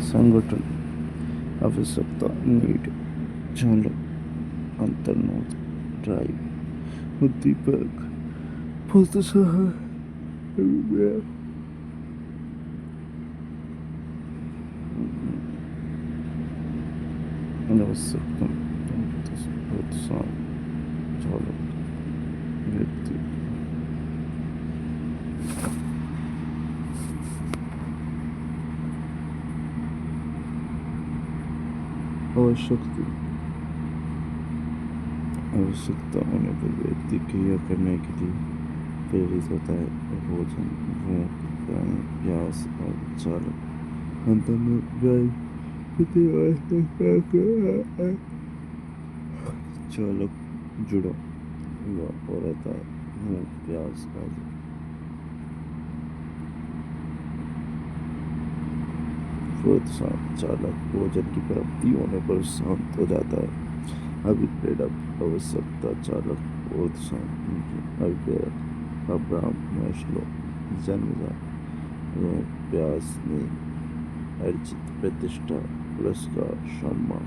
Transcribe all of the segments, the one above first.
संगठन आवश्यकता नीड चालक अंतर्नोद ड्राइव उद्दीपक प्रोत्साह आवश्यकता प्रोत्साह चालक व्यक्ति आवश्यकता होने पर व्यक्ति क्रिया करने के लिए प्रेरित होता है। भोजन भूख पानी प्यास और चालक अंतर्नोद ड्राइव चालक जुड़ा हुआ और रहता है। भूख प्यास आदि प्रोत्साहन चालक भोजन की प्राप्ति होने पर शांत हो जाता है। अभिप्रेरक आवश्यकता चालक प्रोत्साहन अभिप्रेरक अब्राहम मैस्लो जन्मजात प्यास नींद अर्जित प्रतिष्ठा पुरस्कार सम्मान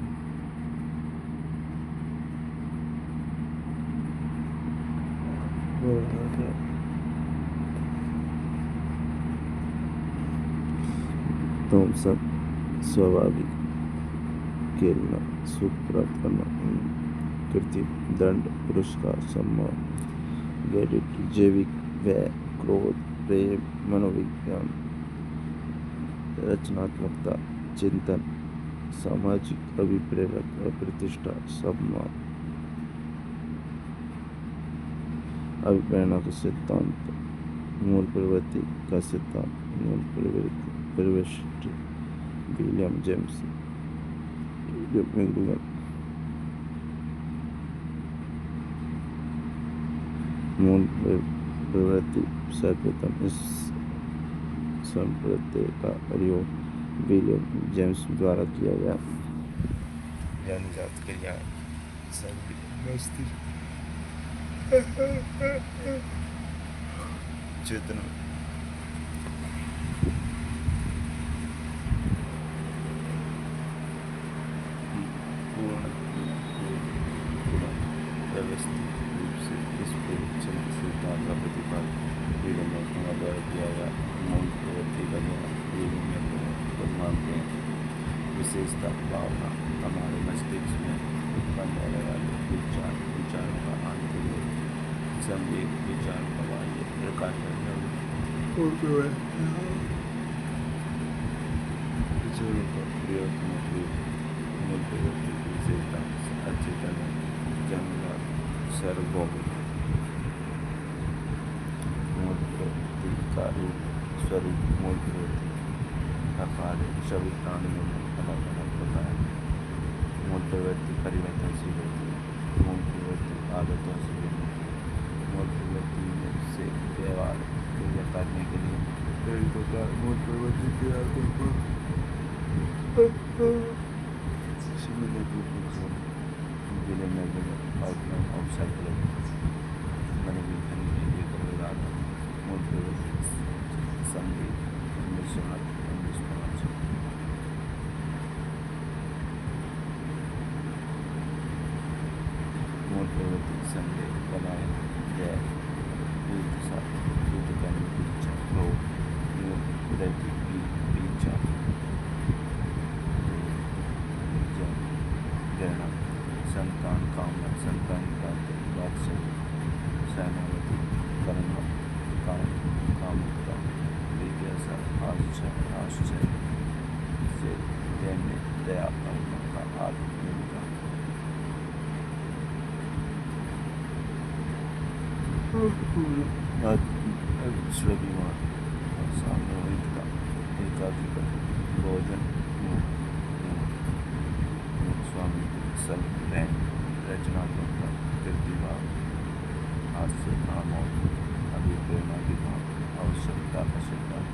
थॉमसन स्वाभाविक खेलना सुख प्राप्त करना कृत्रिम दंड पुरस्कार सम्मान गैरिट जैविक व्यय क्रोध प्रेम मनोविज्ञान रचनात्मकता चिंतन सामाजिक अभिप्रेरक प्रतिष्ठा सम्मान अभिप्रेरणा का सिद्धांत मूल प्रवृत्ति का सिद्धांत मूल प्रविष्टि विलियम जेम्स मूल प्रवृत्ति सर्वप्रथम इस संप्रत्यय का प्रयोग विलियम जेम्स द्वारा किया गया। जन्मजात क्रिया चेतना व्यवस्थित रूप से इस सिद्धांत का प्रतिपादन विलियम द्वारा किया गया। मूल प्रवृत्ति का विलियम मानते हैं विशेषता भावना हमारे मस्तिष्क में उत्पन्न होने वाले विचारों का आंतरिक संवेग विचार का बाह्य प्रकाश विचारों का क्रियात्मक रूप मूल प्रवृत्ति की विशेषता अचेतन जन्मजात सार्वभौमिक मूल प्रवृत्ति का रूप स्वरूप मूल प्रवृत्ति का कार्य सभी प्राणियों में अलग अलग होता है। मूल प्रवृत्ति परिवर्तनशील होती है। मूल प्रवृत्ति आदतों से भिन्न होती है। मूल प्रवृत्ति से व्यवहार क्रिया करने के लिए प्रेरित होता है। मूल प्रवृत्ति के आदतों पर outline of psychology मनोविज्ञान में एक उदाहरण मूल प्रवृत्ति संगीत 1908 मूल प्रवृत्ति संदेह बनाए गए युद्ध करने की इच्छा क्रोध मूल प्रवृत्ति की इच्छा घृणा संतान कामना संतान प्राप्ति वात्सल्य सहनावती करुणा कामुकता जिज्ञासा आश्चर्य से दैन्य दया करुणा का आत्मनिर्भर स्वाभिमान और साम्यवादिता एकाधिकार भोजन स्वामी सल प्रेम रचनात्मकता प्रतिभा हास्य खामोश अभिप्रेरणा विभाग आवश्यकता का सिद्धांत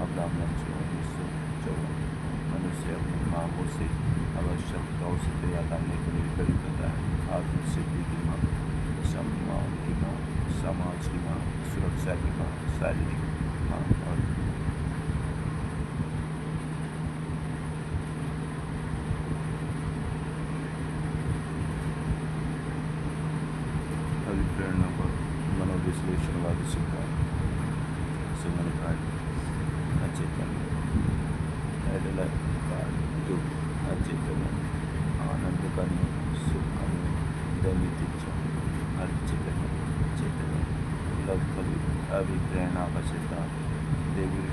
अब्राहम 1954 मनुष्य अपने कामों से आवश्यकताओं से क्रिया करने के लिए प्रेरित होता है। आत्मसिद्धि की मांग सम्मान की मांग समाज की मांग सुरक्षा की मांग शारीरिक मांग और चित्तनं आनन्दकनं सुखकनं दैनित्यं अर्चिकनं चेतनं लवकली अभिप्रेरणा वशता देवी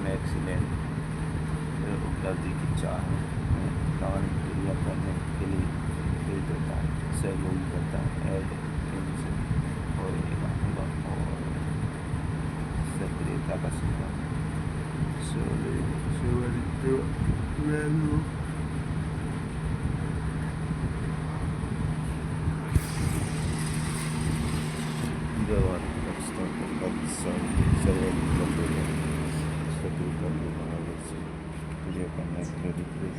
में एक्सीलेंट उपलब्धि की चाह में काम क्रिया करने के लिए प्रेरित होता है, सहयोगी करता है, ऐड से और सक्रियता का सिद्धांत व्यवहारिक अवस्था को सक्रिय करने वाले से क्रिया करने के लिए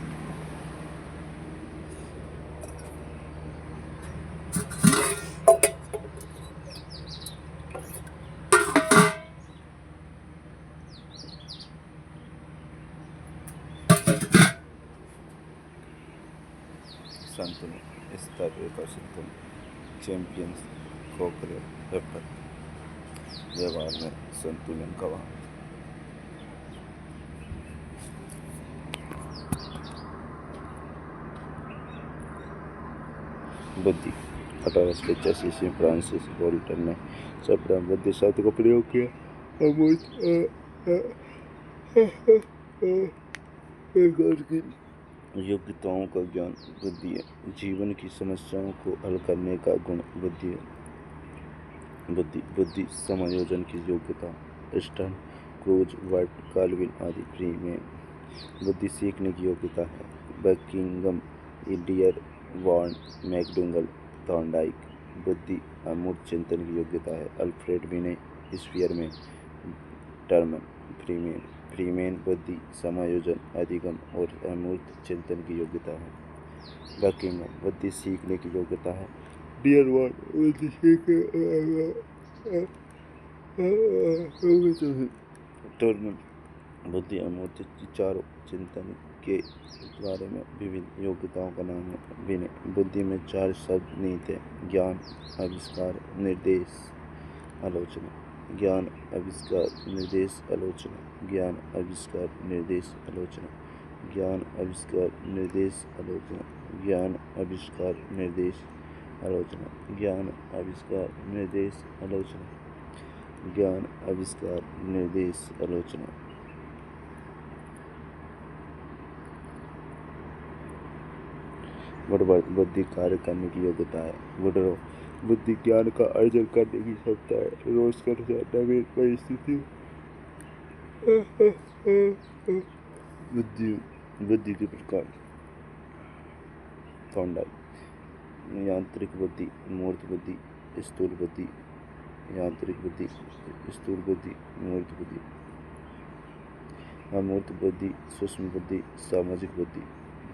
संतुलन स्तर का संतुलन चैंपियंस कोकरे पेपर व्यवहार में संतुलन का वहाँ बुद्धि 1885 ईस्वी फ्रांसिस वोल्टर ने सर्वप्रथम बुद्धि शब्द का प्रयोग किया। योग्यताओं का ज्ञान बुद्धि है। जीवन की समस्याओं को हल करने का गुण बुद्धि है। बुद्धि समायोजन की योग्यता स्टर्न, क्रूज, वाइट, काल्विन आदि फ्रीमेन। बुद्धि सीखने की योग्यता है। बकिंगम, डियर, वॉर्न, मैकडूगल, थॉर्नडाइक। बुद्धि अमूर्त चिंतन की योग्यता है। अल्फ्रेड विने, स्फीयर में टर्मन, फ्रीमेन। बुद्धि समायोजन, अधिगम और अमूर्त चिंतन की योग्यता है। बकिंगम बुद्धि सीखने की योग्यता है। डियर वॉर्न बुद्धि सीखने टर्मन बुद्धि अमूर्त विचारों चिंतन के बारे में विभिन्न योग्यताओं का नाम है। विनय बुद्धि में 4 शब्द निहित है। ज्ञान, आविष्कार, निर्देश, आलोचना। ज्ञान, आविष्कार, निर्देश, आलोचना। ज्ञान, आविष्कार, निर्देश, आलोचना। ज्ञान, आविष्कार, निर्देश, आलोचना। ज्ञान, आविष्कार, निर्देश, आलोचना। ज्ञान, आविष्कार, निर्देश, आलोचना। ज्ञान, आविष्कार, निर्देश, आलोचना। बुद्धि कार्य करने की योग्यता है। वुडरो बुद्धि ज्ञान का अर्जन करने की क्षमता है। रोज कर नवीन परिस्थिति बुद्धि के प्रकार थॉर्नडाइक यांत्रिक बुद्धि, मूर्त बुद्धि, स्थूल बुद्धि। यांत्रिक बुद्धि, स्थूल बुद्धि, मूर्त बुद्धि। अमूर्त बुद्धि, सूक्ष्म बुद्धि, सामाजिक बुद्धि।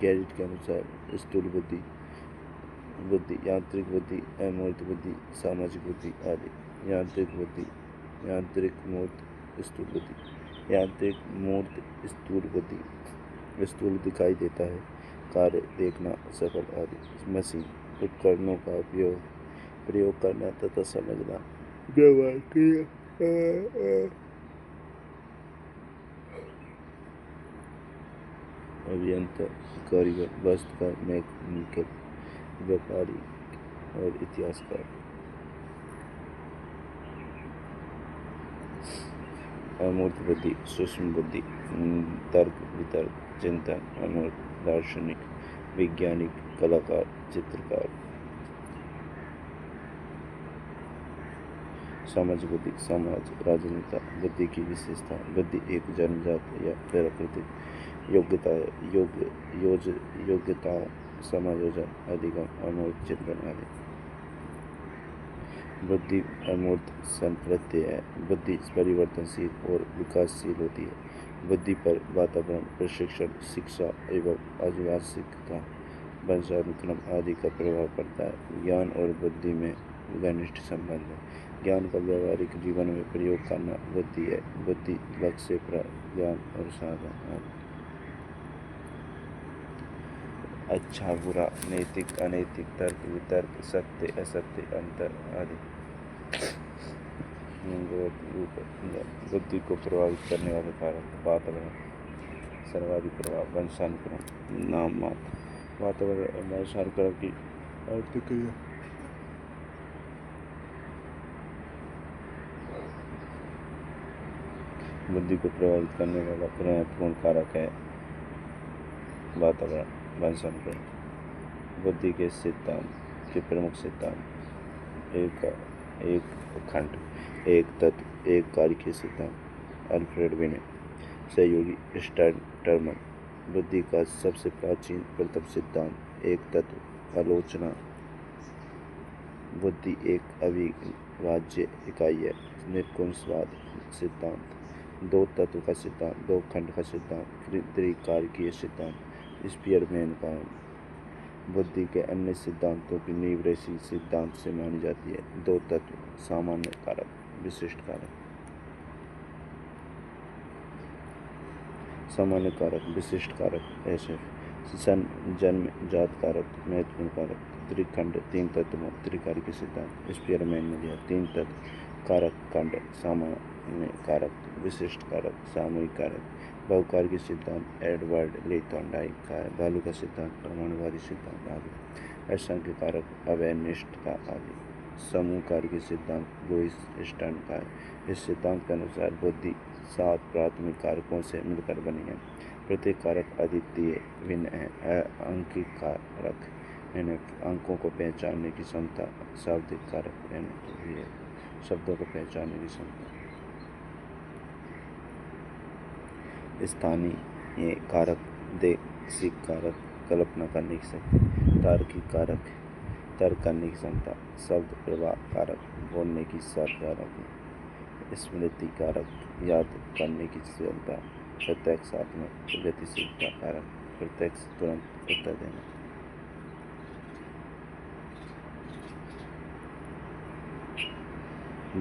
गैरिट के अनुसार स्थूल बुद्धि, यांत्रिक बुद्धि, अमूर्त बुद्धि, सामाजिक बुद्धि आदि। यांत्रिक बुद्धि, यांत्रिक मूर्त, स्थूल बुद्धि। यांत्रिक मूर्त, स्थूल बुद्धि। स्थूल दिखाई देता है, कार्य देखना, सफल आदि। मशीन उपकरणों का प्रयोग करना तथा समझना, व्यवहार क्रिया। अभियंता, कारीगर, वास्तुकार, मैकेनिकल, व्यापारी और इतिहासकार। अमूर्त बुद्धि, सूक्ष्म बुद्धि, तर्क वितर्क, चिंतन। अमूर्त दार्शनिक, वैज्ञानिक, कलाकार, चित्रकार। सामाजिक बुद्धि, समाज, राजनेता। बुद्धि की विशेषता बुद्धि एक जन्मजात या प्राकृतिक योग्यता है। योग्यताओं समायोजन, अधिगम, अमूर्त चिंतन आदि। बुद्धि अमूर्त संप्रत्य है। बुद्धि परिवर्तनशील और विकासशील होती है। बुद्धि पर वातावरण, प्रशिक्षण, शिक्षा एवं आजीविका, वंशानुक्रम आदि का प्रभाव पड़ता है। ज्ञान और बुद्धि में घनिष्ठ संबंध है। ज्ञान का व्यावहारिक जीवन में प्रयोग करना बुद्धि है। बुद्धि लक्ष्य, ज्ञान और साधन। अच्छा बुरा, नैतिक अनैतिक, तर्क वितर्क, सत्य असत्य, अंतर आदि। बुद्धि को प्रभावित करने वाले कारक वातावरण, सर्वाधिक प्रभाव वंशानुक्रम नाम मात्र वातावरण वंशानुक्रम की अर्थ क्रिया बुद्धि को प्रभावित करने वाला महत्वपूर्ण कारक है वातावरण वंशानुक्रम। बुद्धि के सिद्धांत के प्रमुख सिद्धांत एक खंड, एक तत्व, एक कार्य के सिद्धांत। अल्फ्रेड विने, सहयोगी स्टर्मन। बुद्धि का सबसे प्राचीन प्रथम सिद्धांत एक तत्व आलोचना। बुद्धि एक अविभाज्य इकाई है। निर्गुणवाद सिद्धांत, दो तत्व का सिद्धांत, दो खंड का सिद्धांत, त्रिकार्यीय सिद्धांत। स्पीयरमैन का बुद्धि के अन्य सिद्धांतों की नींव इसी सिद्धांत से मानी जाती है। दो तत्व, सामान्य कारक, विशिष्ट कारक। सामान्य कारक, विशिष्ट कारक ऐसे जन्म जात कारक, महत्वपूर्ण कारक। त्रिखंड, तीन तत्वों, त्रिकार्यीय सिद्धांत। स्पीयरमैन ने दिया तीन तत्व, कारक खंड, सामान्य कारक, विशिष्ट कारक, सामूहिक कारक। बहुकारक सिद्धांत एडवर्ड ले थॉर्नडाइक का है। भालू का सिद्धांत, परमाणुवादी सिद्धांत आदि। असंख्य कारक, अवयनिष्ठता आदि। समूह कार्य सिद्धांत लुइस स्टर्न का है। इस सिद्धांत के अनुसार बुद्धि 7 प्राथमिक कारकों से मिलकर बनी है। प्रत्येक कारक अद्वितीय भिन्न है। अंकिक कारक यानी अंकों को पहचानने की क्षमता। शाब्दिक कारक यानी शब्दों को पहचानने की क्षमता। स्थानीय कारक, देशिक कारक, कल्पना करने की शक्ति। तार्किक कारक, तर्क करने की क्षमता। शब्द प्रवाह कारक, बोलने की कारक। स्मृति कारक, याद करने की क्षमता। प्रत्यक्षात्मक गतिशीलता कारक, प्रत्यक्ष तुरंत उत्तर देना।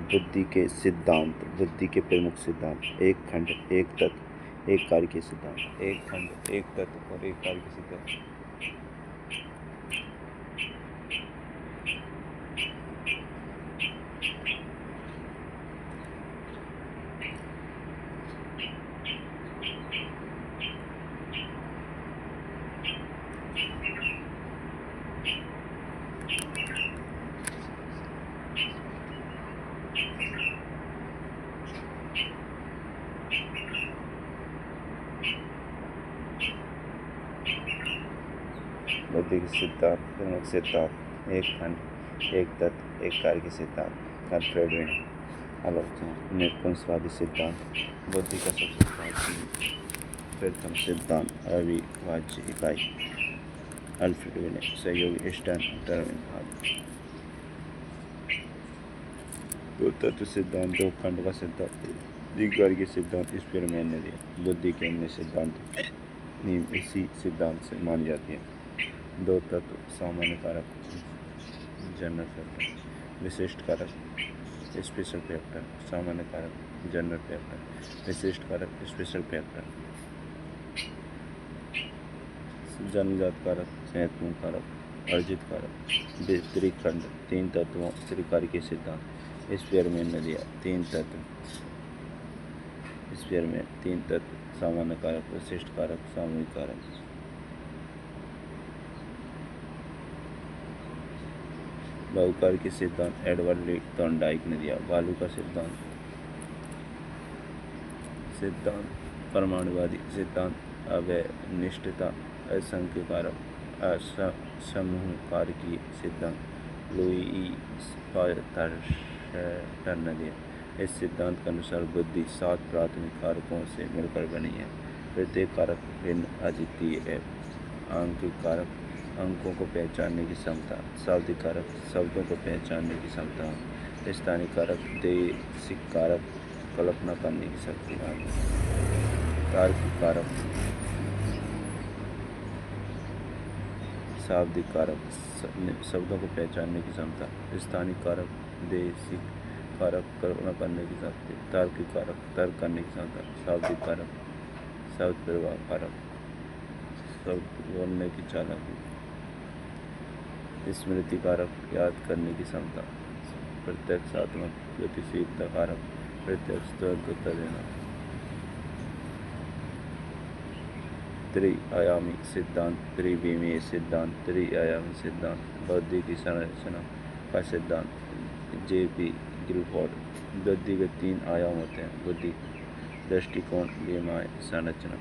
बुद्धि के सिद्धांत, बुद्धि के प्रमुख सिद्धांत एक खंड, एक तत्व, एक कार्य के सिद्धांत। एक खंड, एक तत्व और एक कार्य के सिद्धांत। बुद्धि के सिद्धांत, प्रमुख सिद्धांत एक खंड, एक तत्व, एक कार्य के सिद्धांत। अल्फ्रेड विने। आलोचना, निर्गुणवादी सिद्धांत। बुद्धि का सबसे प्राचीन प्रथम सिद्धांत अविभाज्य इकाई। अल्फ्रेड विने, सहयोगी स्टर्मन आदि। दो तत्व सिद्धांत, दो खंड का सिद्धांत, त्रिकार्यीय सिद्धांत स्पीयरमैन ने दिया। बुद्धि के अन्य सिद्धांत नींव इसी सिद्धांत से मानी जाती है। दो तत्व, सामान्य कारक, जनरल फैक्टर। विशिष्ट कारक, स्पेशल फैक्टर। सामान्य कारक, जनरल फैक्टर। विशिष्ट कारक, स्पेशल फैक्टर। जन्मजात कारक, महत्वपूर्ण कारक, अर्जित कारक। त्रिखंड, तीन तत्वों, त्रिकार्यीय सिद्धांत। स्पीयरमैन ने दिया तीन तत्व। स्पीयरमैन, तीन तत्व, सामान्य कारक, विशिष्ट कारक, सामूहिक कारक। बहुकार के सिद्धांत एडवर्ड ले थॉर्नडाइक ने दिया। भालू का सिद्धांत परमाणुवादी सिद्धांत अवयनिष्ठता। असंख्य कारक, समूह कारकीय सिद्धांत लुइस पास्चर ने दिया। इस सिद्धांत के अनुसार बुद्धि 7 प्राथमिक कारकों से मिलकर बनी है। प्रत्येक कारक भिन्न अद्वितीय है। अंकिक कारक, अंकों को पहचानने की क्षमता। शाब्दिक कारक, शब्दों को पहचानने की क्षमता। स्थानीय कारक, देशिक कारक, कल्पना करने की शक्ति। तार्किक कारक, शाब्दिक कारक, शब्दों को पहचानने की क्षमता। स्थानीय कारक, देशिक कारक, कल्पना करने की शक्ति। तार्किक कारक, तर्क करने की क्षमता। शाब्दिक कारक, शब्द प्रवाह कारक, शब्द बोलने की चालाकी। स्मृति कारक, याद करने की क्षमता। प्रत्यक्षात्मक गतिशीलता कारक, प्रत्यक्ष तुरंत उत्तर देना। त्रि-आयामी सिद्धांत, त्रिविमीय सिद्धांत, त्रि-आयामी सिद्धांत, बुद्धि की संरचना का सिद्धांत। जे.पी. गिलफोर्ड। बुद्धि के 3 आयाम होते हैं: बुद्धि, दृष्टिकोण, विमाय, संरचना।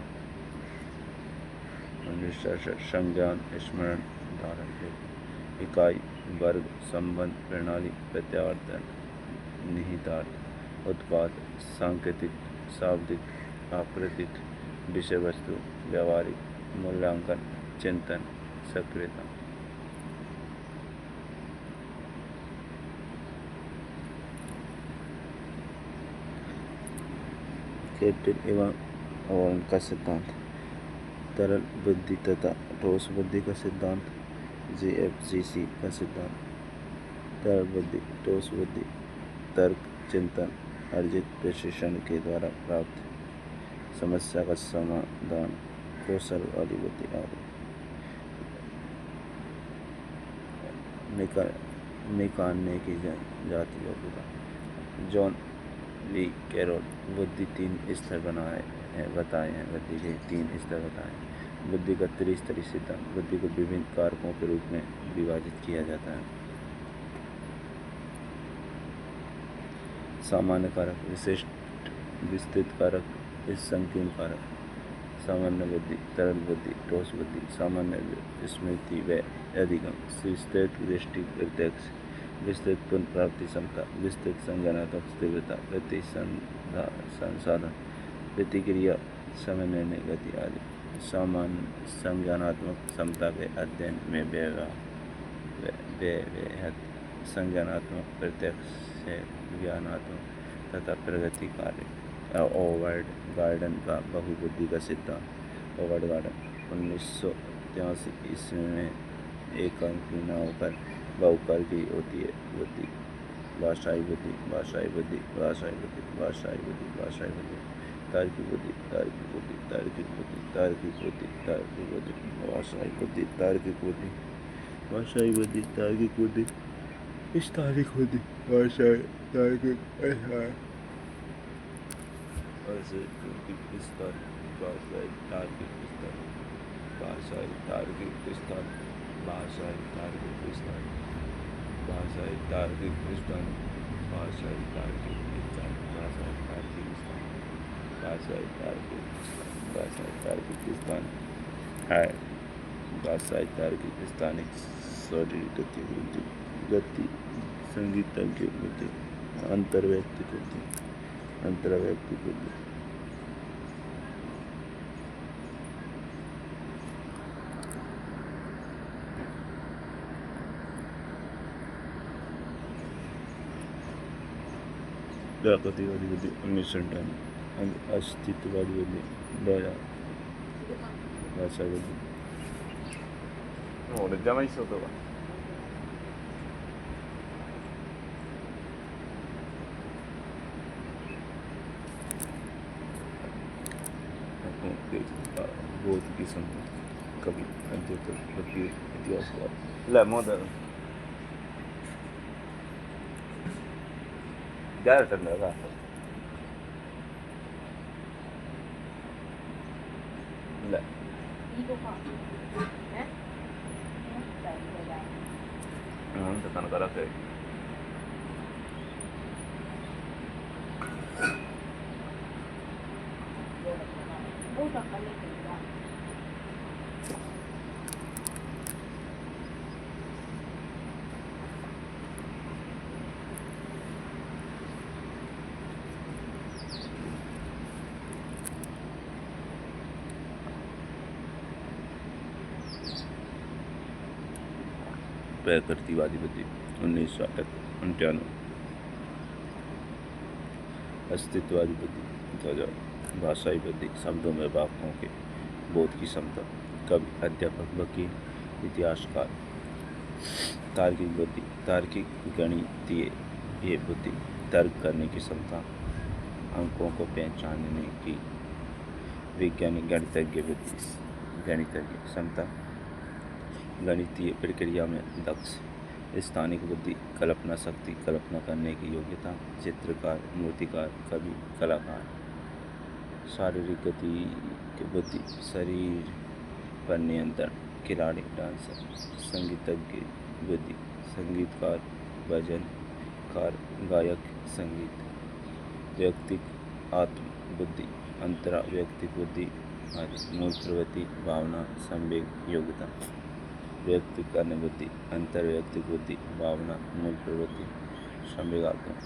1966। संज्ञान, स्मरण, धारण। इकाई, वर्ग, संबंध, प्रणाली, प्रत्यावर्तन, निहितार्थ। उत्पाद, सांकेतिक, शाब्दिक, आकृतिक, विषय वस्तु, व्यावहारिक, मूल्यांकन, चिंतन, सक्रियता। कैपिटल एवं अवयव का सिद्धांत। तरल बुद्धि तथा ठोस बुद्धि का सिद्धांत। JFGC का सिद्धांत। तरल बुद्धि, ठोस बुद्धि, तर्क, चिंतन, अर्जित प्रशिक्षण के द्वारा प्राप्त समस्या का समाधान, कौशल वाली बुद्धि आदि। निकालने की जाती योग्यता। John Lee Carroll. बुद्धि 3 स्तर बताए हैं। बुद्धि के 3 स्तर बताए हैं। बुद्धि का त्रिस्तरीय सिद्धांत। बुद्धि को विभिन्न कारकों के रूप में विभाजित किया जाता है: सामान्य कारक, विशिष्ट, विस्तृत कारक, संकीर्ण कारक। सामान्य बुद्धि, तरल बुद्धि, ठोस बुद्धि। सामान्य स्मृति व अधिगम, विस्तृत दृष्टि प्रत्यक्ष, विस्तृत पुनर्प्राप्ति क्षमता, विस्तृत संज्ञानात्मक तीव्रता, गति संसाधन, प्रतिक्रिया, समय निर्णय गति आदि। सामान्य संज्ञानात्मक क्षमता के अध्ययन में व्यवहार, संज्ञानात्मक, प्रत्यक्ष, ज्ञानात्मक तथा प्रगति कार्य। ओवर्ड गार्डन का बहुबुद्धि का सिद्धांत। ओवर्ड गार्डन 1983 ईस्वी में एकांकी नाव पर बहुकार की होती है बुद्धि। भाषाई बुद्धि, भाषाई बुद्धि, भाषाई बुद्धि, भाषाई बुद्धि, भाषाई बुद्धि। तार्किक बुद्धि, तार्किक बुद्धि, तार्किक बुद्धि, तार्किक बुद्धि, तार्किक बुद्धि, भाषाई बुद्धि, तार्किक बुद्धि, भाषाई बुद्धि, तार्किक बुद्धि, स्थानिक बुद्धि, भाषाई, तार्किक, विस्तार, भाषाई, तार्किक विस्तार, भाषाई, तार्किक विस्तार, भाषाई, तार्किक विस्तार, भाषाई, तार्किक विस्तार, भाषाई, तार्किक विस्तार, भाषाई, तार्किक विस्तार, भाषाई, तार्किक विस्तार, भाषाई, तार्किक विस्तार है। भाषाई, तार्किक, स्थानिक, शारीरिक गतिविधि, गति, संगीतज्ञ बुद्धि, अंतर्व्यक्ति बुद्धि, अंतर्व्यक्ति बुद्धि। प्रकृतिवादी बुद्धि 1998। अस्तित्ववादी बुद्धि 2000। भाषा बुद्धि जमा होगा। बोध की संपत्ति, कवि, अध्ययन, वकील, इतिहासकार। ले मॉडल ज़्यादा टन लगा। ले तो तन करा के प्रकृतिवादी बुद्धि 1998। अस्तित्ववादी बुद्धि 2000। भाषाई बुद्धि शब्दों में वाक्यों के बोध की क्षमता, कवि, अध्यापक, वकील, इतिहासकार। तार्किक बुद्धि, तार्किक, गणितीय ये बुद्धि, तर्क करने की क्षमता, अंकों को पहचानने की। वैज्ञानिक, गणितज्ञ बुद्धि, गणितज्ञ क्षमता, गणितीय प्रक्रिया में दक्ष। स्थानिक बुद्धि, कल्पना शक्ति, कल्पना करने की योग्यता, चित्रकार, मूर्तिकार, कवि, कलाकार। शारीरिक बुद्धि, शरीर पर नियंत्रण, खिलाड़ी, डांसर। संगीतज्ञ बुद्धि, संगीतकार, भजनकार, गायक, संगीत। व्यक्तिक आत्म बुद्धि, अंतरा व्यक्तिक बुद्धि आदि। मूल प्रवृत्ति, भावना, संवेग, योग्यता। व्यक्तिक अन्य बुद्धि, अंतर व्यक्तिक बुद्धि, भावना, मूल प्रवृत्ति, संवेगात्मक।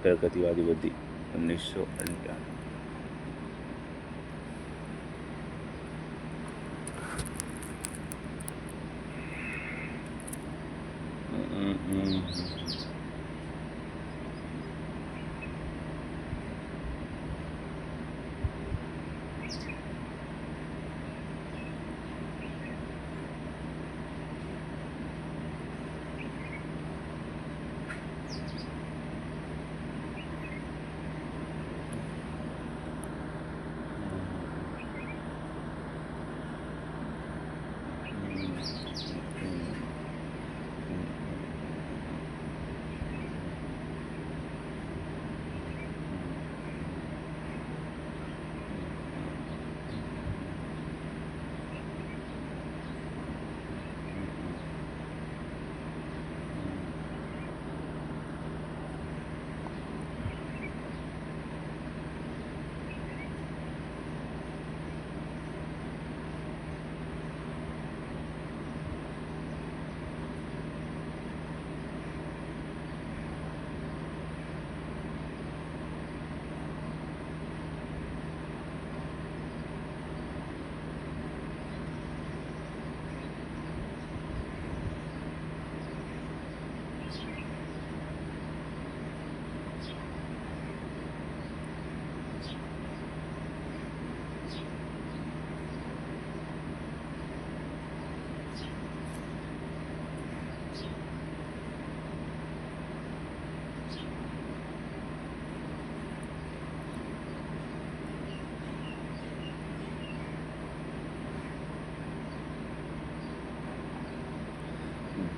प्रकृतिवादी बुद्धि 1998।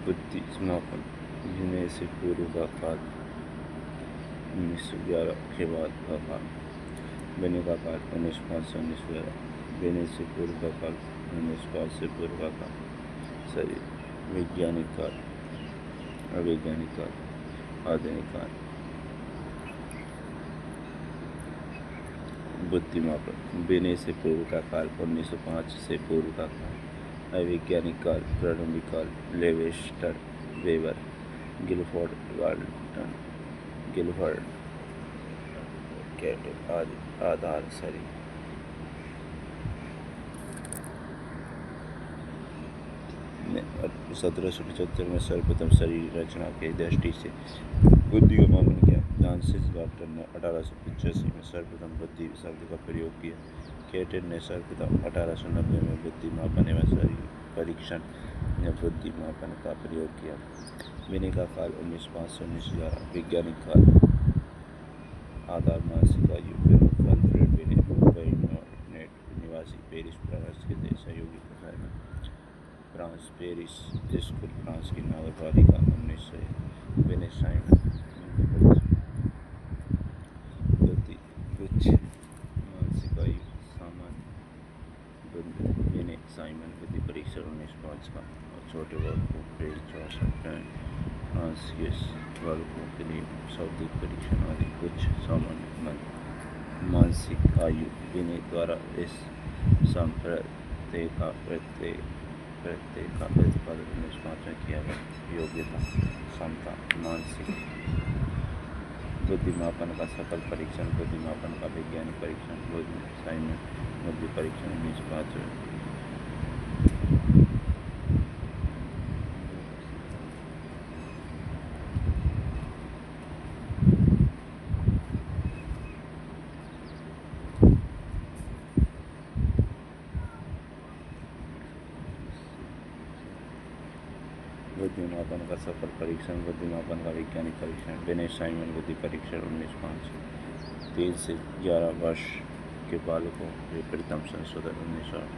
बुद्धि समापन, जीने से पूर्व का काल 1911 के बाद का काल। बेने का काल 1905 से 1911। बेने से पूर्व का काल 1905 से पूर्व का काल। शरीर, वैज्ञानिक काल, अवैज्ञानिक काल, आधुनिक काल। बुद्धिमापन, बेने से पूर्व का काल 1905 से पूर्व का काल। अवैज्ञानिक काल, प्रारंभिक काल, लेवेस्टर, Weber, Guilford, Galton, Guilford, Cattell आदि। आधार, शरीर। 1775 में सर्वप्रथम शरीर रचना की दृष्टि से बुद्धि का मापन किया। फ्रांसिस गाल्टन ने 1885 में सर्वप्रथम बुद्धि शब्द का प्रयोग किया। कैटल ने सर्वप्रथम 1890 में बुद्धि मापन एवं शरीर परीक्षण में बुद्धि मापन का प्रयोग किया। बेने का काल 1905 से 1911। वैज्ञानिक काल। आधार, मानसिक आयु। अल्फ्रेड बेने, मुंबई निवासी, पेरिस फ्रांस के सहयोगी प्रसारण, फ्रांस, पेरिस स्कूल, फ्रांस की नगरपालिका 1900। बेने साइमन, बुद्धि, कुछ मानसिक आयु, सामान्य। बेने साइमन, बुद्धि परीक्षण 1905 का। और छोटे वर्गों पेज 64 फ्रांस के वर्गों के लिए शाब्दिक परीक्षण आदि। कुछ सामान्य मानसिक आयु। बेने द्वारा इस संप्रत्यय का प्रतिपादन 1905 में किया गया। योग्यता, क्षमता, मानसिक बुद्धिमापन का सफल परीक्षण, बुद्धिमापन का वैज्ञानिक परीक्षण, साइमन बुद्धि परीक्षण 1905 में। बुद्धिमापन का सफल परीक्षण, बुद्धिमापन का वैज्ञानिक परीक्षण। बेने साइमन बुद्धि परीक्षण 1905। 3 से 11 वर्ष के बालकों के प्रथम संशोधन 1908।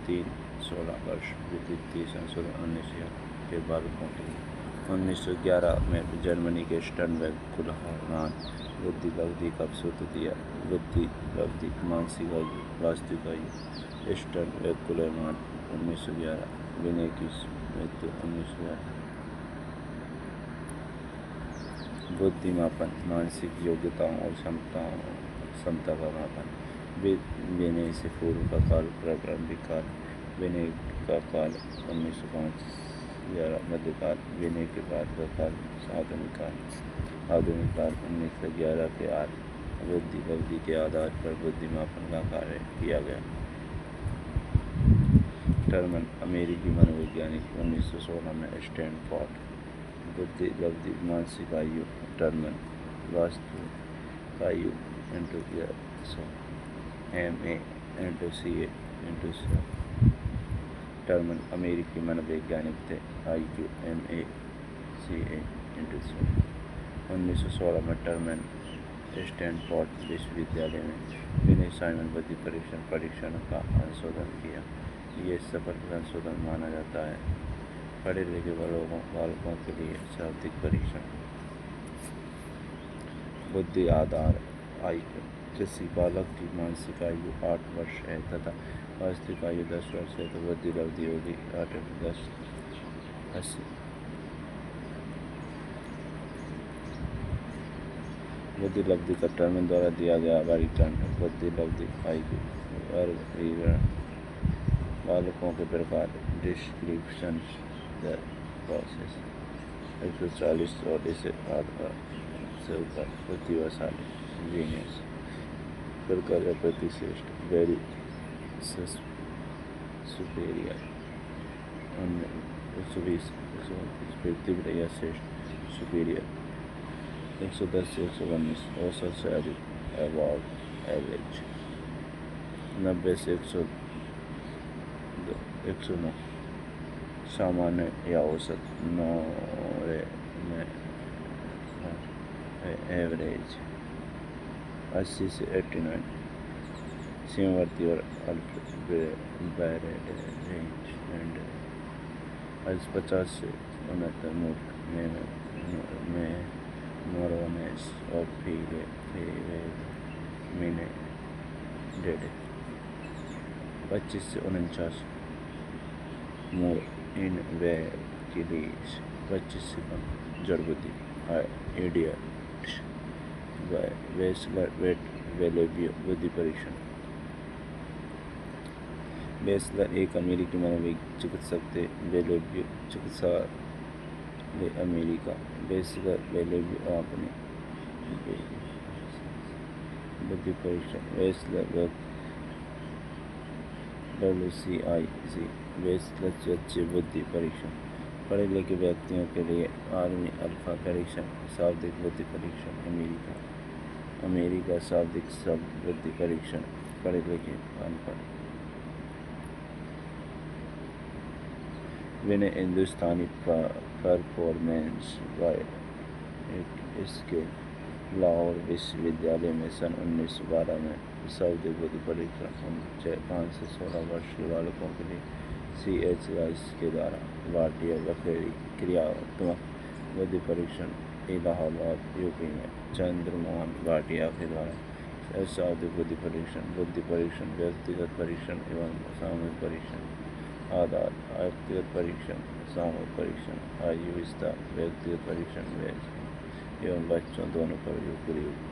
3-16 वर्ष द्वितीय संशोधन 1908 के बालकों के लिए 1911 में जर्मनी के स्टर्नबर्ग कुलहमान बुद्धि लब्धि का सूत्र दिया। बुद्धि लब्धि मानसिक आयु वास्तविक आयु स्टर्नबर्ग कुलहमान 1911। विनय की मृत्यु 1911। बुद्धि मापन मानसिक योग्यताओं और क्षमता का मापन। विनय से पूर्व का काल प्रारंभिक काल। विनय का काल 1905-11 मध्यकाल। विनय के बाद का काल आधुनिक काल। आधुनिक काल 1911 के आर। बुद्धि लब्धि के आधार पर बुद्धि मापन का कार्य किया गया। टर्मन अमेरिकी मनोवैज्ञानिक 1916 में स्टैनफोर्ड। बुद्धि लब्धि मानसिक आयु टर्मन वास्तविक आयु MA × CA × टर्मन अमेरिकी मनोवैज्ञानिक थे। IQ MA CA × 1916 में टर्मन स्टैनफोर्ड विश्वविद्यालय में विनय साइमन बुद्धि परीक्षण का संशोधन किया। ये सफल संशोधन माना जाता है। पढ़े लिखे बालकों के लिए शाब्दिक परीक्षण। बुद्धि आधार IQ। किसी बालक की मानसिक आयु 8 वर्ष है तथा वास्तविक आयु 10 वर्ष है तो बुद्धि लब्धि होगी 8 × 10 80। बुद्धि लब्धि का टर्मन द्वारा दिया गया वर्गीकरण। बुद्धि लब्धि IQ वर्गीकरण। बालकों के प्रकार डिस्क्रिप्शन द प्रोसेस 140 और इसे से ऊपर प्रतिभाशाली जीनियस प्रकार प्रतिश्रेष्ठ वेरी सुपेरियर 120 तीव्र या श्रेष्ठ सुपीरियर 110 से 119 औसत से अधिक अबाउट एवरेज 90 से 109 सामान्य या औसत 9 में एवरेज 80 से 89 सीमावर्ती और अल्प बैरेड रेंज एंड 50 से 69 मूर्ख में मोरोनेस और मीने डेडे 25 से 49 मोर इन वेकिलीज 25 से कम जड़ बुद्धि इडियट वेस्लर वेट वेलेबियो बुद्धि परीक्षण। वेस्लर एक अमेरिकी मनोवैज्ञानिक चिकित्सक थे। वेलेबियो चिकित्सालय अमेरिका। वेस्लर वेलेबियो आपने बुद्धि परीक्षण। वेस्लर WCIC वेस्लर अच्छे बुद्धि परीक्षण। पढ़े लिखे व्यक्तियों के लिए आर्मी अल्फा परीक्षण। शाब्दिक बुद्धि परीक्षण अमेरिका शाब्दिक शब्द बुद्धि परीक्षण। पढ़े लिखे अनपढ़। विनय हिंदुस्तानी परफॉर्मेंस स्केल लाहौर विश्वविद्यालय में सन 1912 में शाब्दिक बुद्धि परीक्षण 5 से 16 वर्ष के बालकों के लिए CHIS के द्वारा वाटिया बखेड़ी क्रियात्मक बुद्धि परीक्षण इलाहाबाद UP में चंद्रमोहन भाटिया के द्वारा शाब्दिक बुद्धि परीक्षण व्यक्तिगत परीक्षण एवं सामूहिक परीक्षण आधार व्यक्तिगत परीक्षण सामूहिक परीक्षण आयु विस्तार व्यक्तिगत परीक्षण एवं बच्चों दोनों पर प्रयुक्त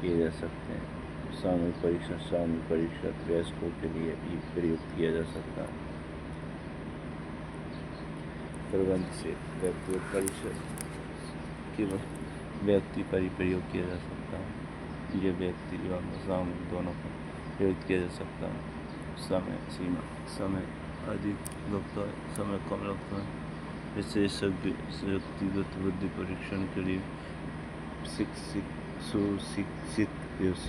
किए जा सकते हैं। सामूहिक परीक्षण वयस्कों के लिए भी प्रयुक्त किया जा सकता है। प्रबंध से व्यक्तिगत परीक्षण केवल व्यक्ति पर ही प्रयोग किया जा सकता है। ये व्यक्ति एवं सामूहिक दोनों पर प्रयोग किया जा सकता है। समय सीमा समय अधिक लगता है समय कम लगता है। विशेषज्ञ व्यक्तिगत बुद्धि परीक्षण के लिए सुशिक्षित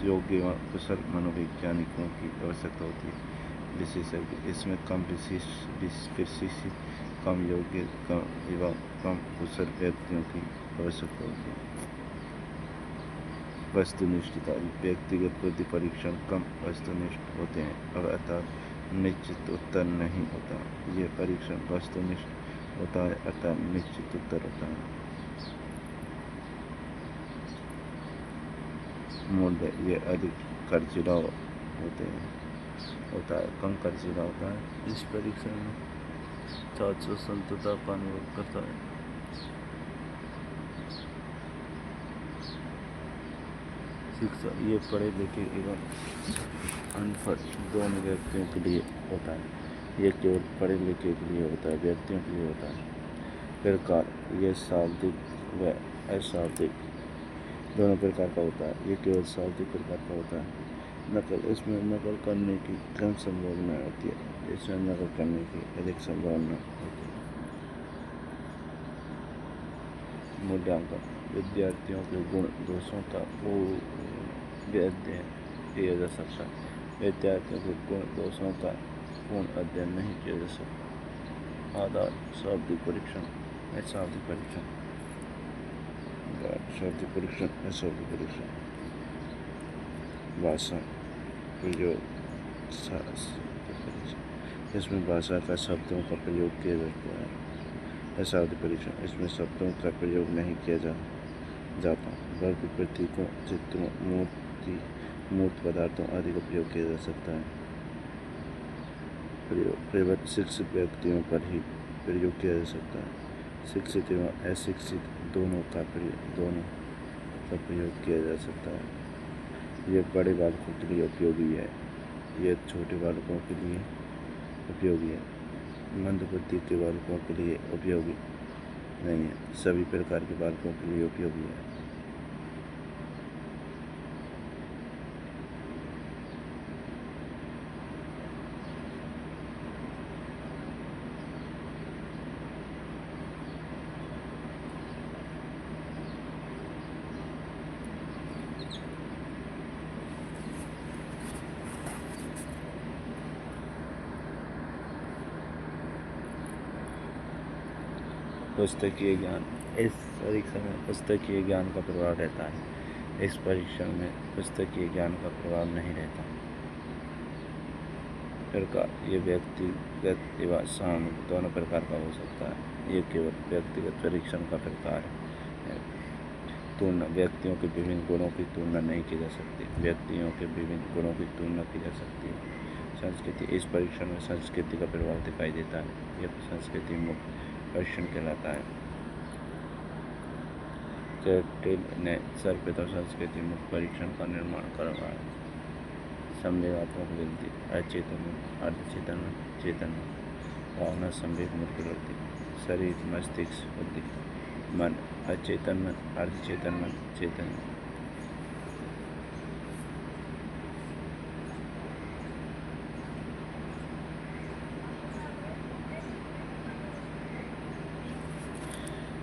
योग्य एवं कुशल मनोवैज्ञानिकों की आवश्यकता होती है। विशेषज्ञ इसमें कम प्रशिक्षित कम योग्य एवं कम कुशल व्यक्तियों की आवश्यकता होती है। वस्तुनिष्ठता व्यक्तिगत बुद्धि परीक्षण कम वस्तुनिष्ठ होते हैं और अतः निश्चित उत्तर नहीं होता। यह परीक्षण वस्तुनिष्ठ होता है अतः निश्चित उत्तर होता है। मूल्य ये अधिक खर्चीला होते हैं होता है, कम खर्चीला होता है। इस परीक्षण में छात्र संतुष्टता का अनुभव करता है। शिक्षा ये पढ़े लिखे एवं अनपढ़ दोनों व्यक्तियों के लिए होता है। ये केवल पढ़े लिखे के लिए होता है, व्यक्तियों के लिए होता है। प्रकार ये शाब्दिक व अशाब्दिक दोनों प्रकार का होता है। ये केवल शाब्दिक प्रकार का होता है। नकल इसमें नकल करने की कम संभावना होती है, इसमें नकल करने की अधिक संभावना होती है। मूल्यांकन विद्यार्थियों के गुण दोषों का पूर्ण अध्ययन किया जा सकता है। विद्यार्थियों के गुण दोषों का पूर्ण अध्ययन नहीं किया जा सकता। आधार शाब्दिक परीक्षण अशाब्दिक परीक्षण शाब्दिक परीक्षण अशाब्दिक परीक्षण भाषा प्रयोग इसमें भाषा का शब्दों का प्रयोग किया जाता है। अशाब्दिक परीक्षण इसमें शब्दों का प्रयोग नहीं किया जाता, बल्कि प्रतीकों, चित्रों, मूर्त पदार्थों आदि का प्रयोग किया जा सकता है। प्रयोग शिक्षित व्यक्तियों पर ही प्रयोग किया जा सकता है। शिक्षित एवं अशिक्षित दोनों का प्रयोग किया जा सकता है। ये बड़े बालकों के लिए उपयोगी है, ये छोटे बालकों के लिए उपयोगी है, मंदबुद्धि के बालकों के लिए उपयोगी नहीं है, सभी प्रकार के बालकों के लिए उपयोगी है। पुस्तकीय ज्ञान इस परीक्षा में पुस्तकीय ज्ञान का प्रभाव रहता है। इस परीक्षण में पुस्तकीय ज्ञान का प्रभाव नहीं रहता। प्रकार ये व्यक्तिगत एवं सामूहिक दोनों प्रकार का हो सकता है। ये केवल व्यक्तिगत परीक्षण का प्रकार है। तुलना व्यक्तियों के विभिन्न गुणों की तुलना नहीं की जा सकती, व्यक्तियों के विभिन्न गुणों की तुलना की जा सकती है। संस्कृति इस परीक्षण में संस्कृति का प्रभाव दिखाई देता है। यह संस्कृति मुक्त परीक्षण कहलाता है। कैटेल ने सर्वप्रथम संस्कृति मुक्त परीक्षण का निर्माण करवाया। संवेगात्मक वृद्धि अचेतन अर्धचेतन चेतन भावना संवेग मूर्त वृद्धि शरीर मस्तिष्क बुद्धि मन अचेतन मन अर्धचेतन मन चेतन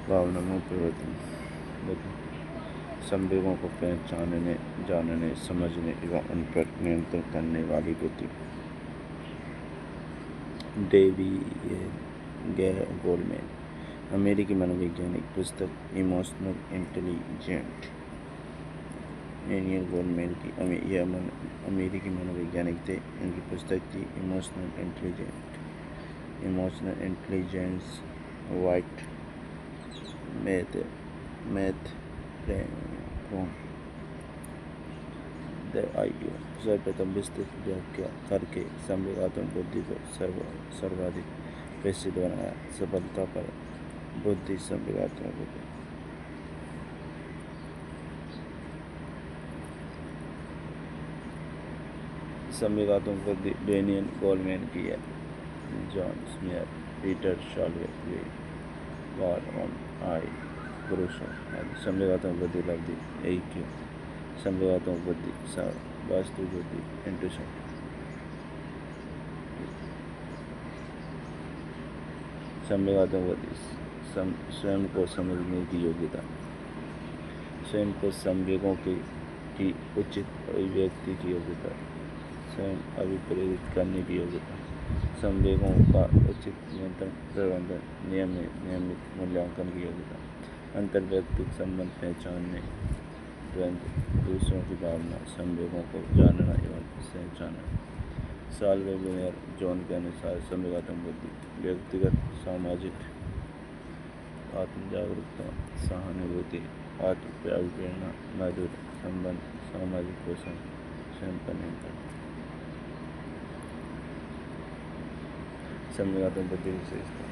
भावना मूर्त वृद्धि संवेगों को पहचानने, जानने, समझने एवं उन पर नियंत्रण करने वाली बुद्धि। डेविड गोलमैन अमेरिकी मनोवैज्ञानिक पुस्तक इमोशनल इंटेलिजेंट। डेनियल गोलमैन की यह अमेरिकी मनोवैज्ञानिक थे। इनकी पुस्तक थी इमोशनल इंटेलिजेंस वाइट मैथ सर्वप्रथम विस्तृत व्याख्या करके संवेगात्मक बुद्धि को सर्वाधिक प्रसिद्ध बनाया। सफलता पर बुद्धि संवेगात्मक बुद्धि संवेगात्मक बुद्धि डेनियल गोलमैन की है। जॉन स्मियर पीटर शाल्वे वॉल ऑन आई पुरुषों संवेगात्मक बुद्धि लब्धि एक संवेगात्मक बुद्धि वास्तु बुद्धि इंट्यूशन। संवेगात्मक बुद्धि स्वयं को समझने की योग्यता, स्वयं को संवेगों की उचित अभिव्यक्ति की योग्यता, स्वयं अभिप्रेरित करने की योग्यता, संवेगों का उचित नियंत्रण प्रबंधन, नियमित मूल्यांकन की योग्यता, अंतर्वैयक्तिक संबंध पहचानने, द्वंद्व, दूसरों की भावना, संवेगों को जानना एवं पहचानना। साल्वे जॉन के अनुसार संवेगात्मक बुद्धि व्यक्तिगत, सामाजिक आत्म जागरूकता, सहानुभूति, आत्म प्रेरणा, मधुर संबंध, सामाजिक पोषण, स्वयं पर नियंत्रण। संवेगात्मक बुद्धि विशेषता।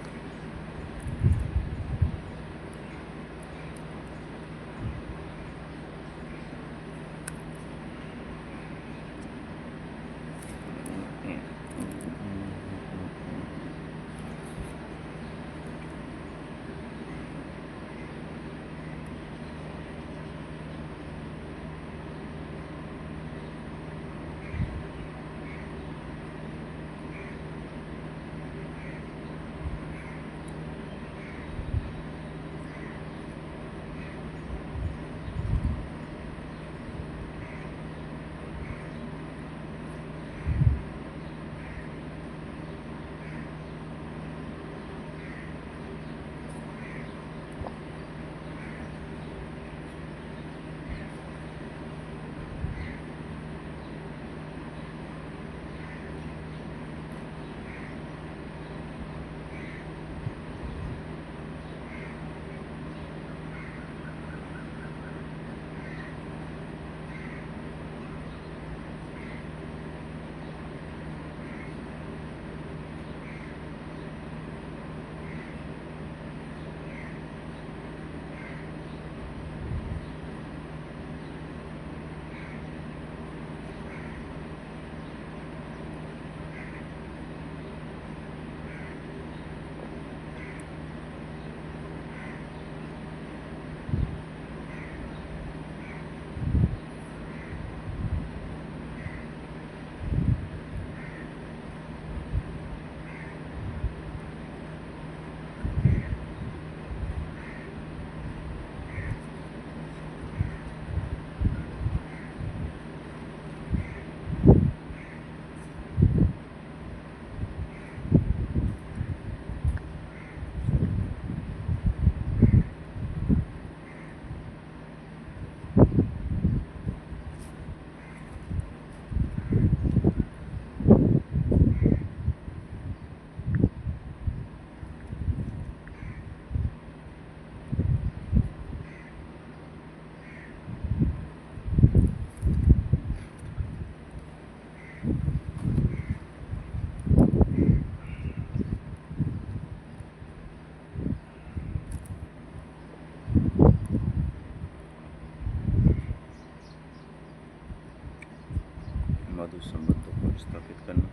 मधुर संबंधों को स्थापित करना,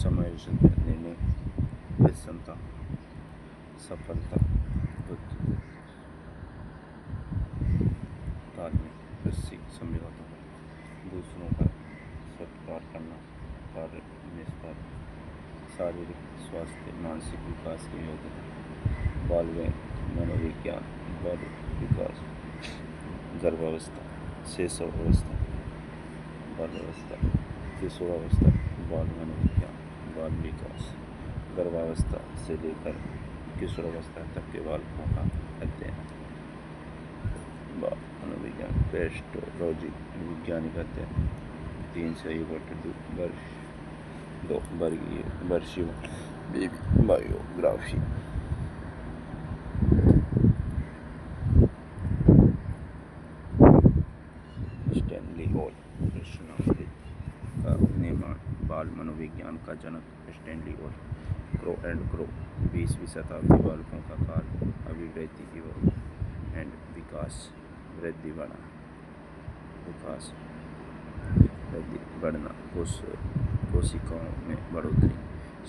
समायोजन में निर्णय, विषमता, सफलता, बुद्धि, तालमेल, कृषि, समझौता, दूसरों का सत्कार करना, कार्य निस्तार, शारीरिक स्वास्थ्य, मानसिक विकास की योजना, बालवयन, मनोविज्ञान, बाल विकास, गर्भावस्था, शैशवावस्था, बाल्यावस्था, किशोरावस्था, बाल मनोविज्ञान, बाल विकास, गर्भावस्था से लेकर किशोरावस्था तक के बालकों का अध्ययन, बाल मनोविज्ञान, पेस्टोलॉजी, वैज्ञानिक अध्ययन, 3 से 2 वर्षीय बेबी बायोग्राफी, स्टैनली हॉल, प्रश्नावली का निर्माण, बाल मनोविज्ञान का जनक Stanley Hall, Crow and Crow, 20वीं शताब्दी, बालकों का काल, अभिवृद्धि एंड विकास, वृद्धि बढ़ना, विकास, वृद्धि बढ़ना, कोशिकाओं में बढ़ोतरी,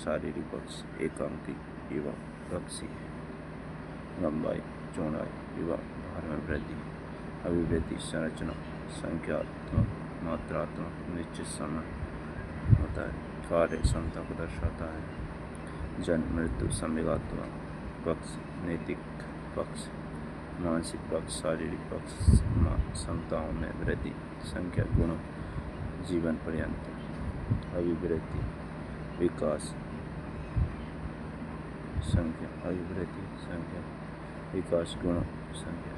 शारीरिक पक्ष, एकांकी एवं पक्षी, लंबाई, चौड़ाई एवं भार में वृद्धि, अभिवृद्धि, संरचना, संख्यात्मक, मात्रात्मक, निश्चित समय होता है, कार्य क्षमता को दर्शाता है, जन्म मृत्यु, संवेगात्मक पक्ष, नैतिक पक्ष, मानसिक पक्ष, शारीरिक पक्ष, क्षमताओं में वृद्धि, संख्या, गुणों, जीवन पर्यंत, अभिवृद्धि, विकास, संख्या, अभिवृद्धि, संख्या, विकास, गुणों, संख्या,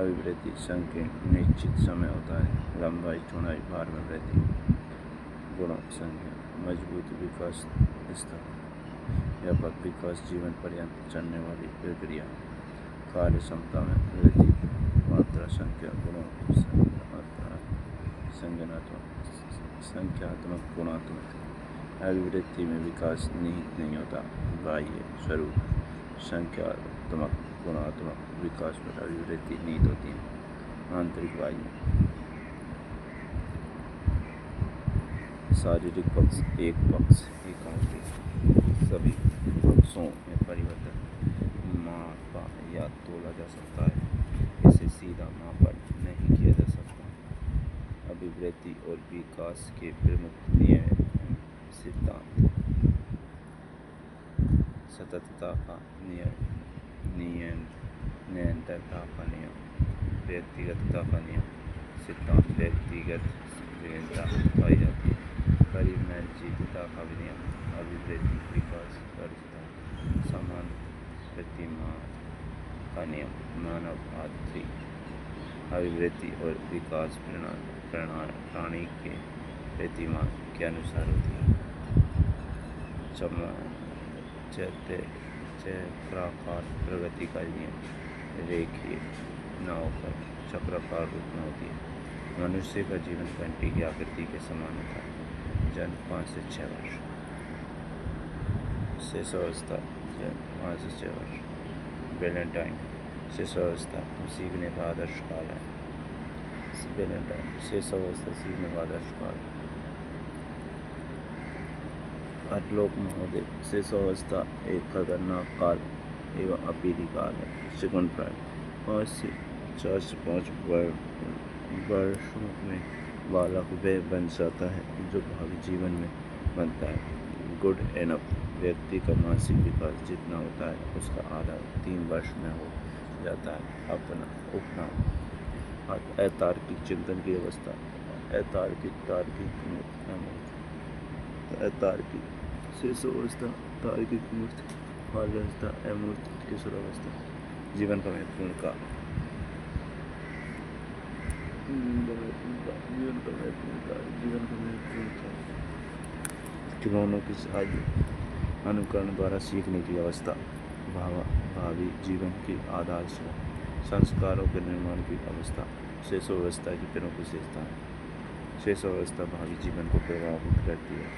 अभिवृद्धि, संकीर्ण, निश्चित समय होता है, लंबाई, चौड़ाई, भार में वृद्धि, गुणों, संख्या, मजबूत, विकास, स्तर, व्यापक विकास जीवन पर्यंत चलने वाली प्रक्रिया है। कार्य क्षमता में वृद्धि मात्रा संख्यात्मक गुणात्मक अभिवृद्धि में विकास निहित नहीं होता। बाह्य स्वरूप संख्यात्मक गुणात्मक विकास में अभिवृद्धि निहित होती है। आंतरिक बाह्य शारीरिक पक्ष एक पक्ष एकाग्र सभी पक्षों में परिवर्तन मापा या तोला जा सकता है। इसे सीधा मापन नहीं किया जा सकता। अभिवृद्धि और विकास के प्रमुख नियम सिद्धांत सततता का नियम निरंतरता का नियम व्यक्तिगतता का नियम सिद्धांत व्यक्तिगत विभिन्नता पाई जाती है। परिवर्तनशीलता का नियम अभिवृद्धि विकास कर्ता समान प्रतिमान का नियम मानव आदि अभिवृद्धि और विकास प्राणी के प्रतिमान के अनुसार होती है। चक्राकार प्रगति का नियम रेखीय न होकर चक्राकार रूप में होती है। मनुष्य का जीवन घंटी की आकृति के समान होता है। जन्म 5 से 6 वर्ष शेषावस्था 5 से 6 वर्ष वैलेंटाइन शेषावस्था सीखने का आदर्श काल है। वैलेंटाइन शेषावस्था सीखने का आदर्श काल। आलोक महोदय शेषावस्था एक खतरनाक काल एवं अपीली काल है। सेकंड प्राइम 5 से 5 वर्षों में बालक वह बन जाता है जो भावी जीवन में बनता है। गुड एनफ व्यक्ति का मानसिक विकास जितना होता है उसका आधा 3 वर्ष में हो जाता है। अपना उपना अतार्किक चिंतन की अवस्था अतार्किक अतार्किक शेषावस्था तार्किक मूर्त बाल्यावस्था अमूर्त किशोरावस्था जीवन का महत्वपूर्ण काल खिलौनों की सहायता अनुकरण द्वारा सीखने की अवस्था भावी जीवन की आधारशिला संस्कारों के निर्माण की अवस्था शेषावस्था की प्रमुख विशेषता है। शेषावस्था भावी जीवन को प्रभावित करती है।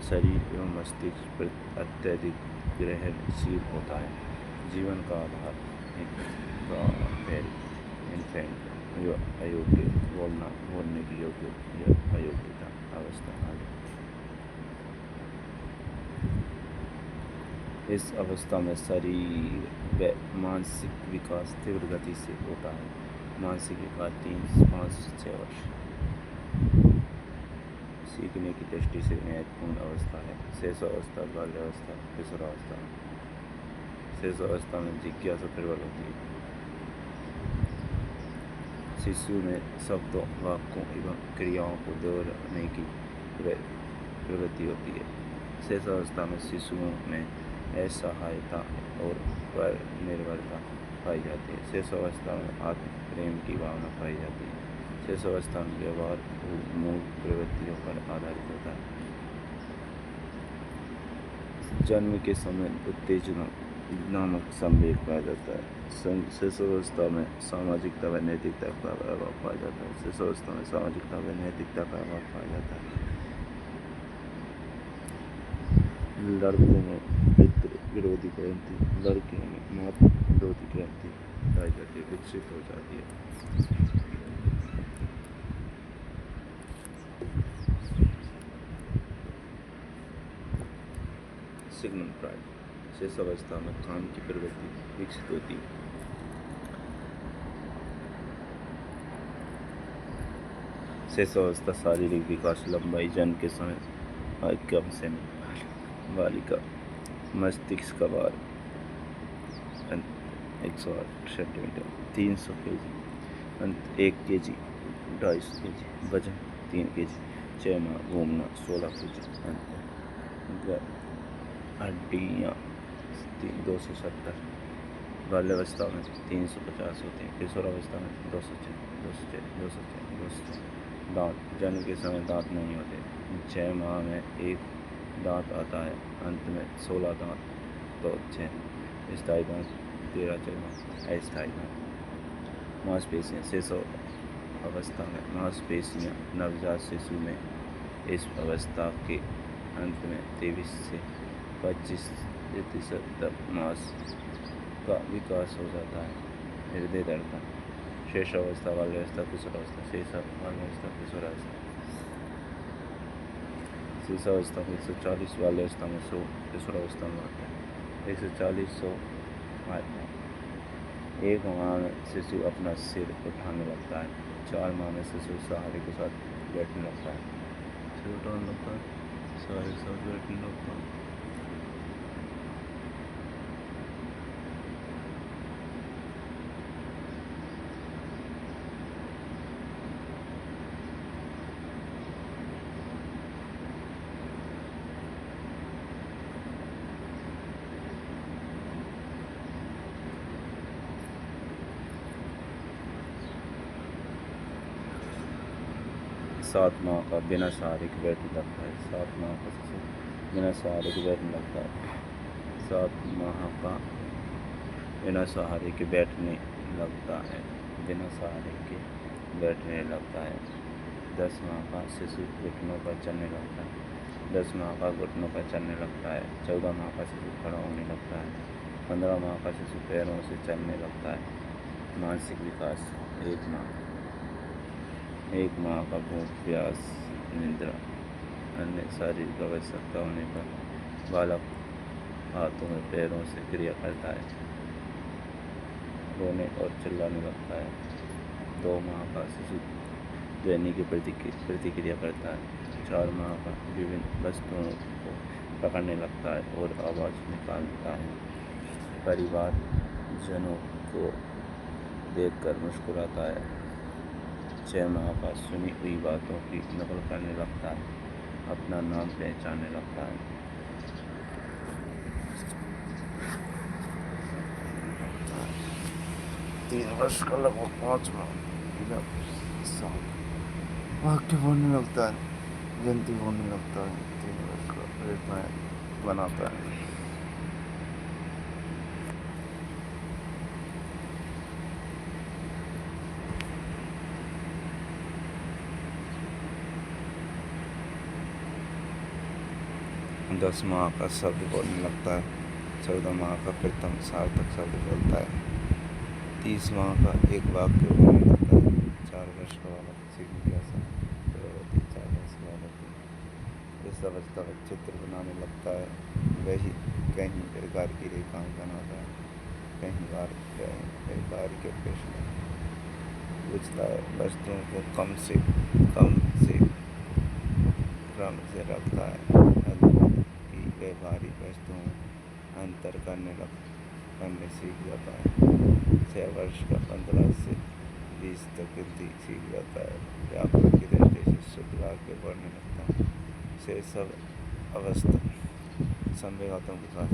शरीर एवं मस्तिष्क पर अत्यधिक ग्रहणशील होता है। जीवन का आधार इन्फेंट अयोग्य बोलने की योग्य या अयोग्यता अवस्था है। इस अवस्था में शरीर व मानसिक विकास तीव्र गति से होता है। मानसिक विकास 5 से 6 वर्ष सीखने की दृष्टि से महत्वपूर्ण अवस्था है। शेषावस्था बाल्यावस्था किशोरावस्था शेषावस्था में जिज्ञासा प्रबल होती है। शिशु में शब्दों वाक्यों एवं क्रियाओं को दोहराने की प्रवृत्ति होती है। शेषावस्था में शिशुओं में असहायता और पर निर्भरता पाई जाती है। शेषावस्था में आत्म प्रेम की भावना पाई जाती है। शेषावस्था में व्यवहार मूल प्रवृत्तियों पर आधारित होता है। जन्म के समय उत्तेजना नामक संवेग पाया जाता है। शेषावस्था में सामाजिकता व नैतिकता का अभाव पाया जाता है। शेषावस्था में सामाजिकता व नैतिकता का अभाव पाया जाता है। लड़कों में पितृ विरोधी ग्रंथि लड़कियों में मातृ विरोधी ग्रंथि पाई जाती है विकसित हो जाती है। सिग्मंड फ्रायड शेषावस्था में काम की प्रवृत्ति विकसित होती है। शेषावस्था शारीरिक विकास लंबाई जन्म के समय कम से बालिका मस्तिष्क का भार 108 सेंटीमीटर 300 kg 1 kg 250 kg वजन 3 kg 6 माह घूमना 16 kg हड्डियाँ 270 बाल्यावस्था में 350 होती हैं। किशोरावस्था में 206 दांत जन्म के समय दांत नहीं होते। 6 माह में 1 दांत आता है। अंत में 16 दांत तो 6 स्थायी दांत, 13 जगह अस्थायी दांत। मांसपेशियाँ शिशु अवस्था में मांसपेशियाँ नवजात शिशु में इस अवस्था के अंत में 23 से 25% तक मांस का विकास हो जाता है। हृदय धड़कन शेषावस्था, बाल्यावस्था, किशोरावस्था। शेषावस्था, किशोरावस्था। शिशुअवस्था में 140, बाल्यावस्था में 100, किशोरावस्था में 140, 100। एक माह में शिशु अपना सिर उठाने लगता है। 4 माह में शिशु सहारे के साथ बैठने लगता है। सिर उठाने लगता है, सहारे के साथ बैठने लगता है। सात माह का बिना सहारे के बैठने लगता है। 7 माह का शिशु बिना सहारे के बैठने लगता है। 7 माह का बिना सहारे के बैठने लगता है। बिना सहारे के बैठने लगता है। 10 माह का शिशु घुटनों पर चलने लगता है। 10 माह का घुटनों पर चलने लगता है। 14 माह का शिशु खड़ा होने लगता है। 15 माह का शिशु पैरों से चलने लगता है। मानसिक विकास 1 माह का भूख, प्यास, निद्रा, अन्य शारीरिक आवश्यकता होने पर बालक हाथों में पैरों से क्रिया करता है। रोने और चिल्लाने लगता है। 2 माह का शिशु ध्वनि की प्रतिक्रिया करता है। 4 माह का विभिन्न वस्तुओं को पकड़ने लगता है और आवाज़ निकालता है। परिवारजनों को देखकर मुस्कुराता है। 6 माह का सुनी हुई बातों की नकल करने लगता है। अपना नाम पहचानने लगता है। 3 वर्ष का लगभग 5 माह वाक्य बोलने लगता है, गिनती बोलने लगता है। 3 वर्ष का रेखाएं बनाता है। दस माह का शब्द बोलने लगता है। 14 माह का प्रथम सार्थक शब्द बोलता है। 30 माह का एक वाक्य बोलने लगता है। 4 वर्ष का बालक जिज्ञासा, प्रवृत्ति, 4 वर्ष का बालक इस अवस्था में चित्र बनाने लगता है। वही कहीं प्रकार की रेखाएं बनाता है, कहीं प्रकार के प्रश्न पूछता है। वस्तुओं को कम से क्रम से रखता है। व्यवहारिक वस्तुओं अंतर करने सीख जाता है। 6 वर्ष का 15 से 20 तक गिनती सीख जाता है। व्याकरण की दृष्टि से शुद्ध वाक्य पढ़ने लगता है। शेष अवस्था संवेगात्मक विकास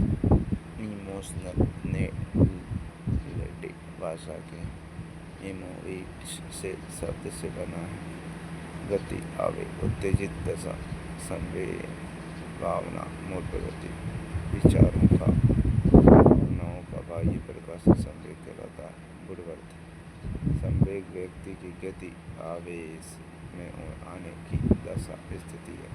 इमोशनल नेटिव भाषा के इमोइट से शब्द से बना है। गति, आवेग, उत्तेजित दशा, संवेग, भावना, मूल प्रगति, विचारों का, भावनाओं का बाह्य प्रकाश संवेग कहलाता है। बुढ़वर्ती संवेग व्यक्ति की गति, आवेश में आने की दशा स्थिति है।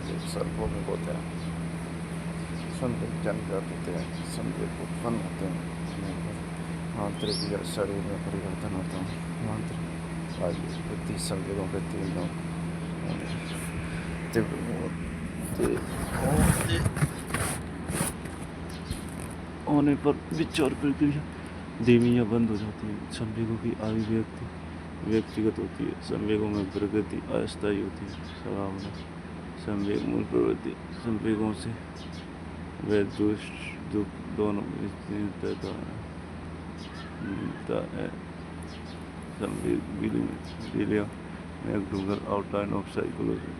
संवेग सार्वभौमिक होते हैं, संवेग जानकार होते हैं, संवेग उत्पन्न होते हैं, आंतरिक या शरीर में परिवर्तन होता है। आंतरिक वायु वृद्धि संवेगों के तीव्र होने पर विचार प्रक्रिया धीमी या बंद हो जाती है। संवेगों की अभिव्यक्ति व्यक्तिगत होती है। संवेगों में प्रगति अस्थायी होती है। संभावना संवेग मूल प्रवृत्ति संवेगों से वे दुख दोनों मिलता है। संवेग William McDougall outline of psychology